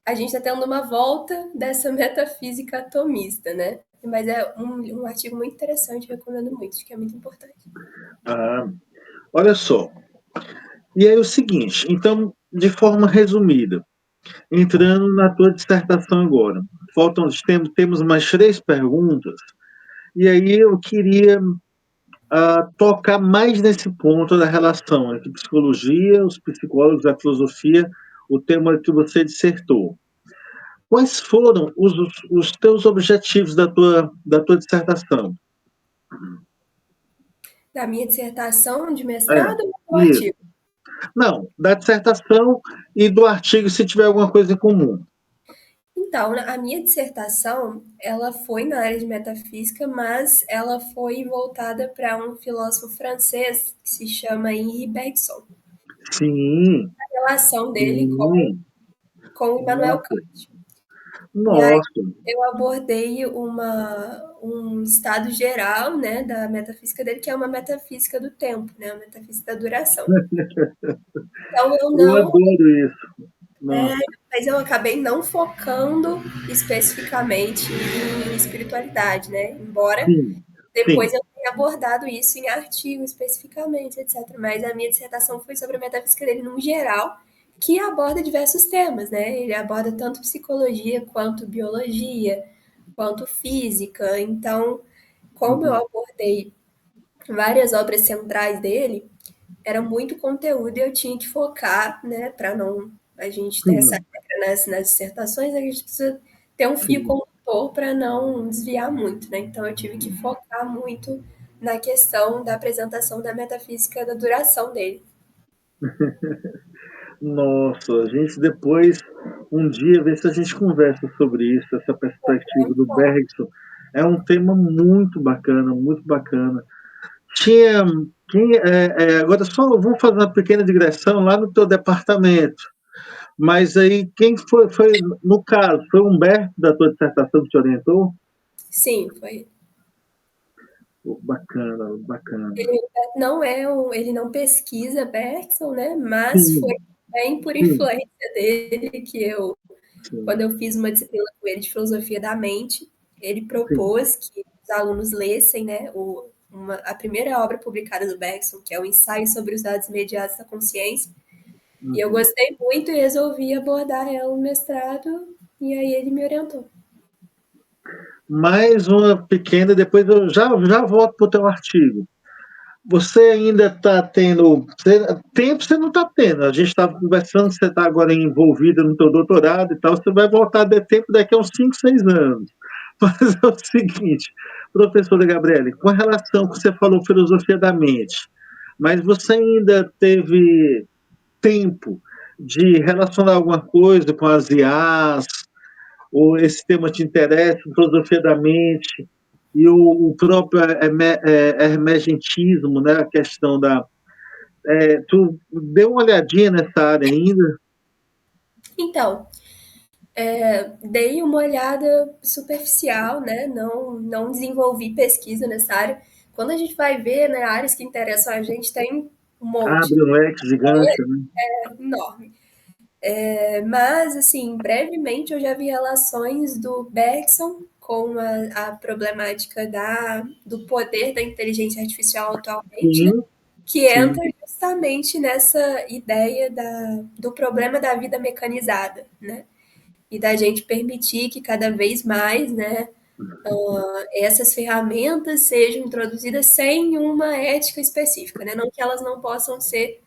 a gente está tendo uma volta dessa metafísica atomista, né? Mas é um artigo muito interessante, recomendo muito, acho que é muito importante. Ah, olha só. E aí o seguinte, então, de forma resumida, entrando na tua dissertação agora, temos mais 3 perguntas, e aí eu queria tocar mais nesse ponto da relação entre psicologia, os psicólogos, a filosofia, o tema que você dissertou. Quais foram os teus objetivos da tua dissertação? Da minha dissertação de É, mestrado ou do isso. artigo? Não, da dissertação e do artigo, se tiver alguma coisa em comum. Então, a minha dissertação, ela foi na área de metafísica, mas ela foi voltada para um filósofo francês que se chama Henri Bergson. Sim, A relação dele sim. com Immanuel Nossa, Kant. E aí nossa. eu abordei um estado geral, né, da metafísica dele, que é uma metafísica do tempo, né, uma metafísica da duração. Então eu Eu não, adoro isso. Nossa, mas eu acabei não focando especificamente em espiritualidade, né? Embora sim, depois sim. eu tenha abordado isso em artigo especificamente, etc. Mas a minha dissertação foi sobre a metafísica dele num geral, que aborda diversos temas, né? Ele aborda tanto psicologia quanto biologia, quanto física. Então, como eu Uhum. abordei várias obras centrais dele, era muito conteúdo e eu tinha que focar, né, para não a gente ter essa Sim, regra nas dissertações, a gente precisa ter um fio sim. condutor para não desviar muito, né? Então eu tive que focar muito na questão da apresentação da metafísica da duração dele. Nossa, a gente depois, um dia, vê se a gente conversa sobre isso, essa perspectiva do Bergson. É um tema muito bacana, muito bacana. Tinha, agora só vou fazer uma pequena digressão lá no teu departamento. Mas aí, quem foi no caso, foi o Humberto da tua dissertação que te orientou? Sim, foi. Pô, bacana, bacana. Ele não pesquisa Bergson, né? Mas foi Sim, bem por sim, influência dele que quando sim, eu fiz uma disciplina com ele de filosofia da mente, ele sim. propôs que os alunos lessem, né, a primeira obra publicada do Bergson, que é o Ensaio sobre os Dados Imediatos da Consciência. E eu Uhum. gostei muito e resolvi abordar ela no mestrado, e aí ele me orientou. Mais uma pequena, depois eu já volto para o teu artigo. Você ainda está tendo. Tempo você não está tendo. A gente estava conversando, você está agora envolvida no teu doutorado e tal. Você vai voltar a ter tempo daqui a uns 5, 6 anos. Mas é o seguinte, professora Gabriele, com relação ao que você falou, filosofia da mente, mas você ainda teve tempo de relacionar alguma coisa com as IAs, ou esse tema te interessa, filosofia da mente, e o próprio emergentismo, né, a questão da... tu deu uma olhadinha nessa área ainda? Então, dei uma olhada superficial, né? Não desenvolvi pesquisa nessa área. Quando a gente vai ver, né, áreas que interessam a gente, tem um monte, Abre um leque gigante, né? enorme. Mas, assim, brevemente eu já vi relações do Bergson com a problemática do poder da inteligência artificial atualmente, né? Sim, Que sim. entra justamente nessa ideia do problema da vida mecanizada, né? E da gente permitir que cada vez mais, né, essas ferramentas sejam introduzidas sem uma ética específica, né? Não que elas não possam ser,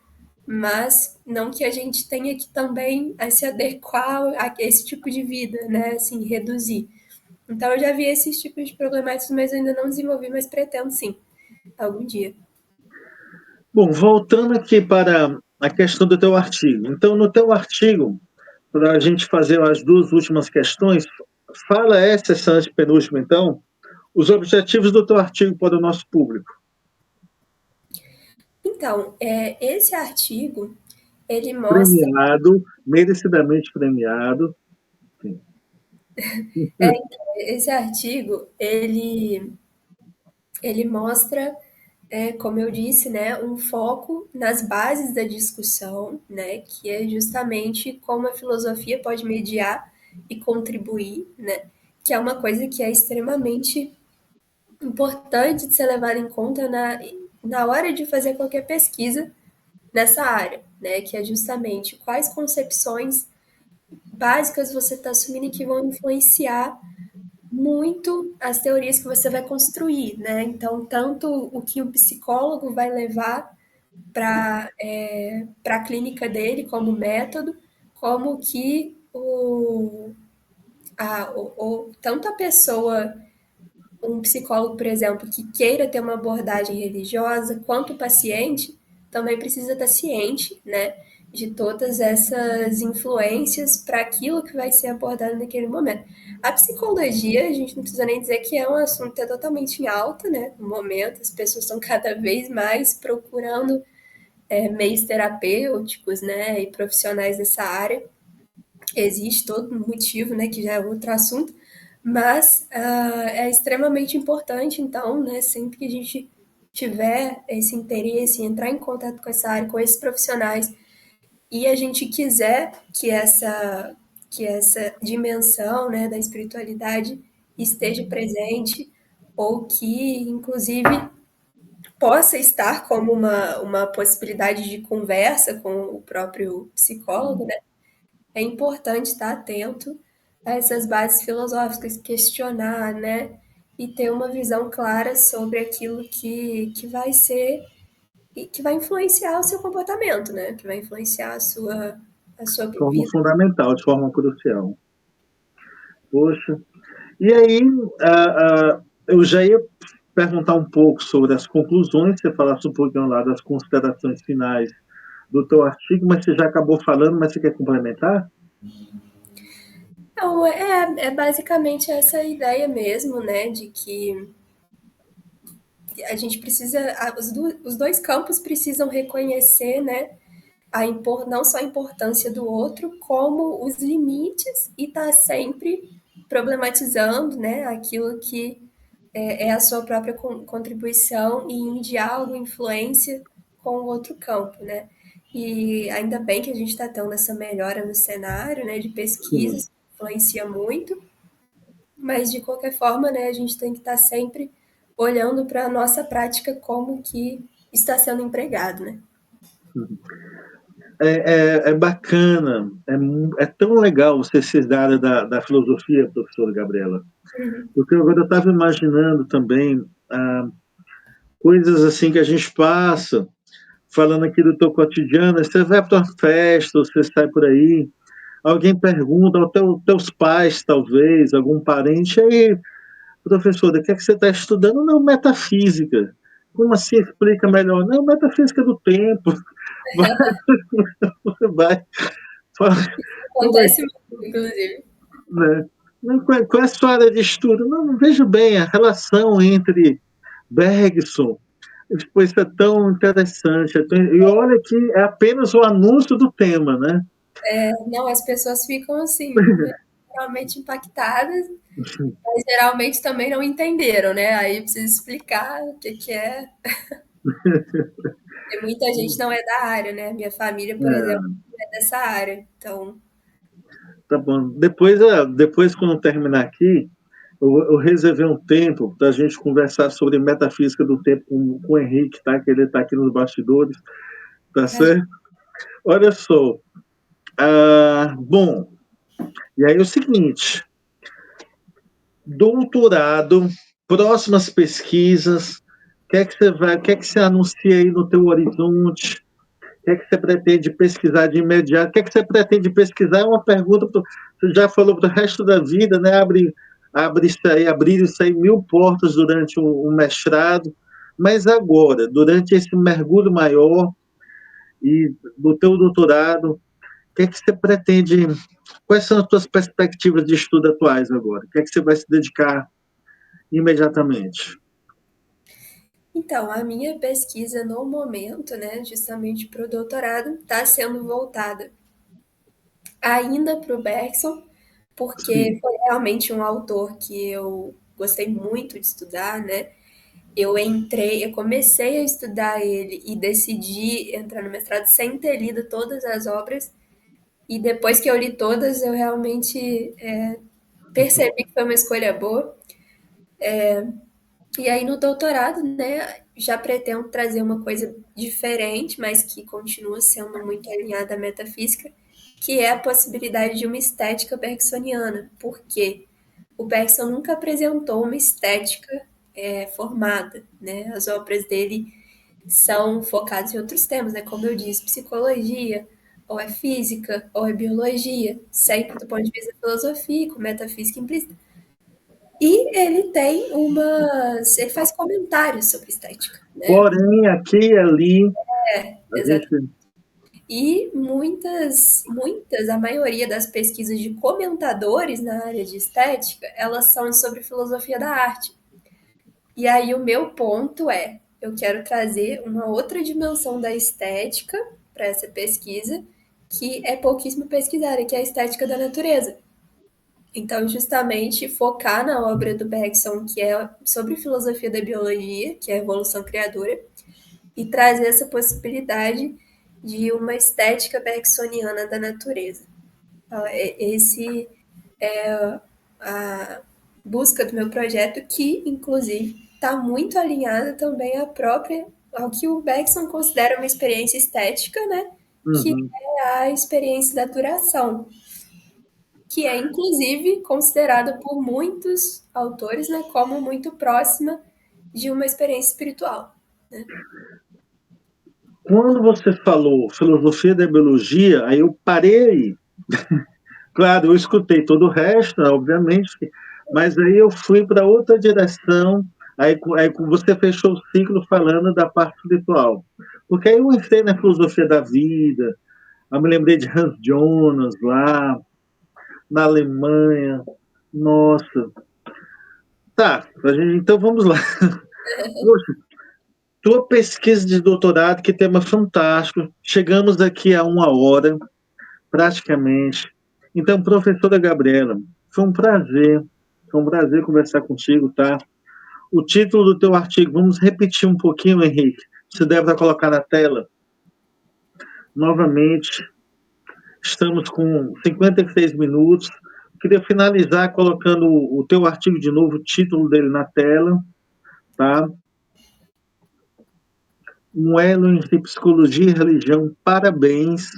mas não que a gente tenha que também se adequar a esse tipo de vida, né? Assim, reduzir. Então eu já vi esses tipos de problemáticas, mas eu ainda não desenvolvi, mas pretendo sim, algum dia. Bom, voltando aqui para a questão do teu artigo. Então, no teu artigo, para a gente fazer as duas últimas questões, fala essa antepenúltima, então, os objetivos do teu artigo para o nosso público. Então, esse artigo, ele mostra... Premiado, merecidamente premiado. Sim. Esse artigo, ele mostra, como eu disse, né, um foco nas bases da discussão, né, que é justamente como a filosofia pode mediar e contribuir, né, que é uma coisa que é extremamente importante de ser levada em conta na hora de fazer qualquer pesquisa nessa área, né, que é justamente quais concepções básicas você está assumindo que vão influenciar muito as teorias que você vai construir, né? Então, tanto o que o psicólogo vai levar para a clínica dele como método, como que tanto a pessoa, um psicólogo, por exemplo, que queira ter uma abordagem religiosa, quanto o paciente também precisa estar ciente, né, de todas essas influências para aquilo que vai ser abordado naquele momento. A psicologia, a gente não precisa nem dizer que é um assunto que é totalmente em alta, né, no momento, as pessoas estão cada vez mais procurando meios terapêuticos, né, e profissionais dessa área. Existe todo um motivo, né, que já é outro assunto, mas é extremamente importante, então, né, sempre que a gente tiver esse interesse em entrar em contato com essa área, com esses profissionais, e a gente quiser que essa dimensão, né, da espiritualidade esteja presente, ou que, inclusive, possa estar como uma possibilidade de conversa com o próprio psicólogo, né, é importante estar atento a essas bases filosóficas, questionar, né? E ter uma visão clara sobre aquilo que vai ser e que vai influenciar o seu comportamento, né? Que vai influenciar a sua De forma vida. fundamental, de forma crucial. Poxa. E aí, eu já ia perguntar um pouco sobre as conclusões, você falasse um pouquinho lá das considerações finais do teu artigo, mas você já acabou falando, mas você quer complementar? Então, é basicamente essa ideia mesmo, né? De que a gente precisa, os dois campos precisam reconhecer, né? Não só a importância do outro, como os limites e estar sempre problematizando, né, aquilo que é a sua própria contribuição e em diálogo, influência com o outro campo, né? E ainda bem que a gente está tendo essa melhora no cenário, né, de Sim. pesquisas, influencia muito, mas de qualquer forma, né, a gente tem que estar sempre olhando para a nossa prática como que está sendo empregado, né? É bacana, é tão legal você ser da área da filosofia, professora Gabriela, Uhum. porque agora eu estava imaginando também coisas assim que a gente passa, falando aqui do teu cotidiano, você vai para uma festa, você sai por aí, alguém pergunta, aos teus pais, talvez, algum parente, aí, professora, o que é que você está estudando? Não, metafísica. Como assim? Explica melhor. Não, metafísica do tempo. Vai, fala, como é, Acontece muito, inclusive. né? Qual é a sua área de estudo? Não, não vejo bem a relação entre Bergson. Depois é tão interessante. E olha que é apenas o anúncio do tema, né? Não, as pessoas ficam assim, realmente impactadas, mas geralmente também não entenderam, né? Aí precisa explicar o que que é. Porque muita gente não é da área, né? Minha família, por exemplo, É, não é dessa área. Então, tá bom. Depois, quando terminar aqui, eu reservei um tempo para a gente conversar sobre metafísica do tempo com o Henrique, tá? Que ele está aqui nos bastidores, tá certo? Olha só. Bom, e aí é o seguinte: doutorado, próximas pesquisas, o que é que você anuncia aí no teu horizonte? O que é que você pretende pesquisar de imediato? O que é que você pretende pesquisar? É uma pergunta, você já falou para o resto da vida, né? Abrir isso aí 1000 portas durante um mestrado. Mas agora, durante esse mergulho maior e do teu doutorado, o que é que você pretende? Quais são as tuas perspectivas de estudo atuais agora? O que é que você vai se dedicar imediatamente? Então, a minha pesquisa no momento, né, justamente para o doutorado, está sendo voltada ainda para o Bergson, porque Sim. foi realmente um autor que eu gostei muito de estudar, né? Eu comecei a estudar ele e decidi entrar no mestrado sem ter lido todas as obras, e depois que eu li todas, eu realmente percebi que foi uma escolha boa. E aí no doutorado, né, já pretendo trazer uma coisa diferente, mas que continua sendo muito alinhada à metafísica, que é a possibilidade de uma estética bergsoniana. Por quê? O Bergson nunca apresentou uma estética formada, né? As obras dele são focadas em outros temas, né? Como eu disse, psicologia, ou é física, ou é biologia, sempre do ponto de vista filosófico, metafísica implícita. E ele faz comentários sobre estética, né? Porém, aqui e ali, a Exato. gente. E a maioria das pesquisas de comentadores na área de estética, elas são sobre filosofia da arte. E aí o meu ponto é, eu quero trazer uma outra dimensão da estética para essa pesquisa, que é pouquíssimo pesquisada, que é a estética da natureza. Então, justamente focar na obra do Bergson, que é sobre filosofia da biologia, que é a evolução criadora, e trazer essa possibilidade de uma estética bergsoniana da natureza. Esse é a busca do meu projeto, que, inclusive, está muito alinhada também ao que o Bergson considera uma experiência estética, né? Que Uhum. é a experiência da duração, que é inclusive considerada por muitos autores, né, como muito próxima de uma experiência espiritual. Né? Quando você falou filosofia da biologia, aí eu parei. Claro, eu escutei todo o resto, né, obviamente, mas aí eu fui para outra direção. Aí você fechou o ciclo falando da parte espiritual. Porque aí eu entrei na filosofia da vida, eu me lembrei de Hans Jonas lá, na Alemanha. Nossa. Tá, então vamos lá. Poxa, tua pesquisa de doutorado, que tema fantástico. Chegamos aqui a 1 hora, praticamente. Então, professora Gabriela, foi um prazer conversar contigo, tá? O título do teu artigo, vamos repetir um pouquinho, Henrique. Você deve colocar na tela. Novamente, estamos com 56 minutos. Queria finalizar colocando o teu artigo de novo, o título dele na tela, tá? Um elo entre psicologia e religião. Parabéns,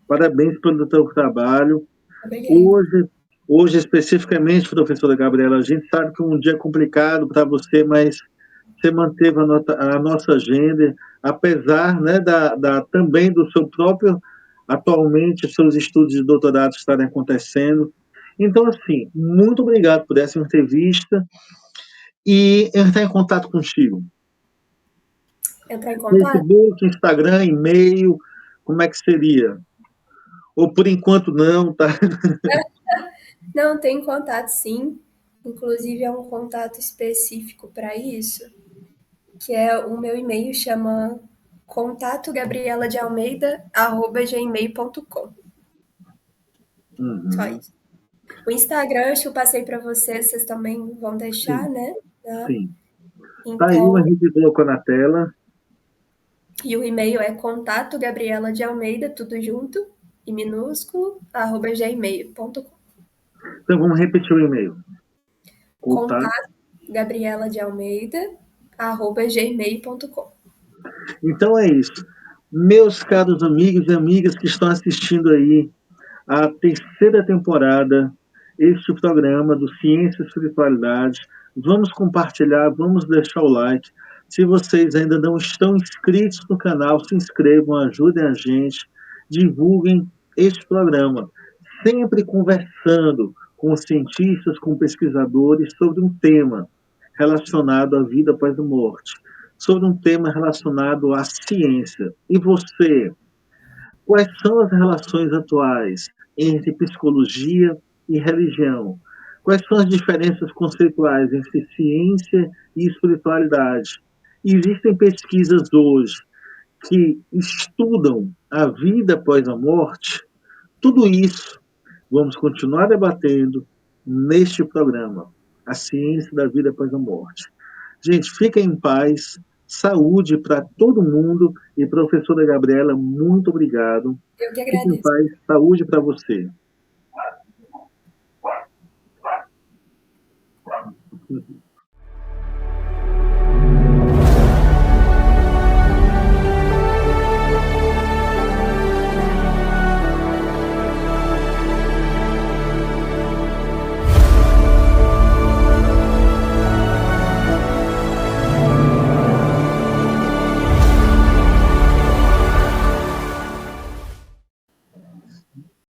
parabéns pelo teu trabalho. Obrigada. Hoje especificamente, professora Gabriela, a gente sabe que um dia é complicado para você, mas você manteve a nossa agenda, apesar, né, também do seu próprio, atualmente, seus estudos de doutorado estarem acontecendo. Então, assim, muito obrigado por essa entrevista e entrar em contato contigo. Entrar em contato? Facebook, Instagram, e-mail, como é que seria? Ou por enquanto não, tá? Não, tem contato sim. Inclusive é um contato específico para isso, que é o meu e-mail, chama contatogabrieladealmeida@gmail.com. Só Uhum. isso. O Instagram, acho que eu passei para vocês, vocês também vão deixar, Sim, né? Tá? sim. Tá aí, o Então, Henrique colocou na tela. e o e-mail é contatogabrieladealmeida, tudo junto, e minúsculo, @gmail.com. Então vamos repetir o e-mail. Contato. Contato Gabriela de Almeida, @gmail.com. Então é isso. Meus caros amigos e amigas que estão assistindo aí a terceira temporada, este programa do Ciência e Espiritualidade, vamos compartilhar, vamos deixar o like. Se vocês ainda não estão inscritos no canal, se inscrevam, ajudem a gente, divulguem este programa, sempre conversando com cientistas, com pesquisadores sobre um tema relacionado à vida após a morte. sobre um tema relacionado à ciência. E você, quais são as relações atuais entre psicologia e religião? Quais são as diferenças conceituais entre ciência e espiritualidade? Existem pesquisas hoje que estudam a vida após a morte? Tudo isso vamos continuar debatendo neste programa, A Ciência da Vida Após a Morte. Gente, fiquem em paz, saúde para todo mundo e professora Gabriela, muito obrigado. Eu que Fique em agradeço. paz, saúde para você.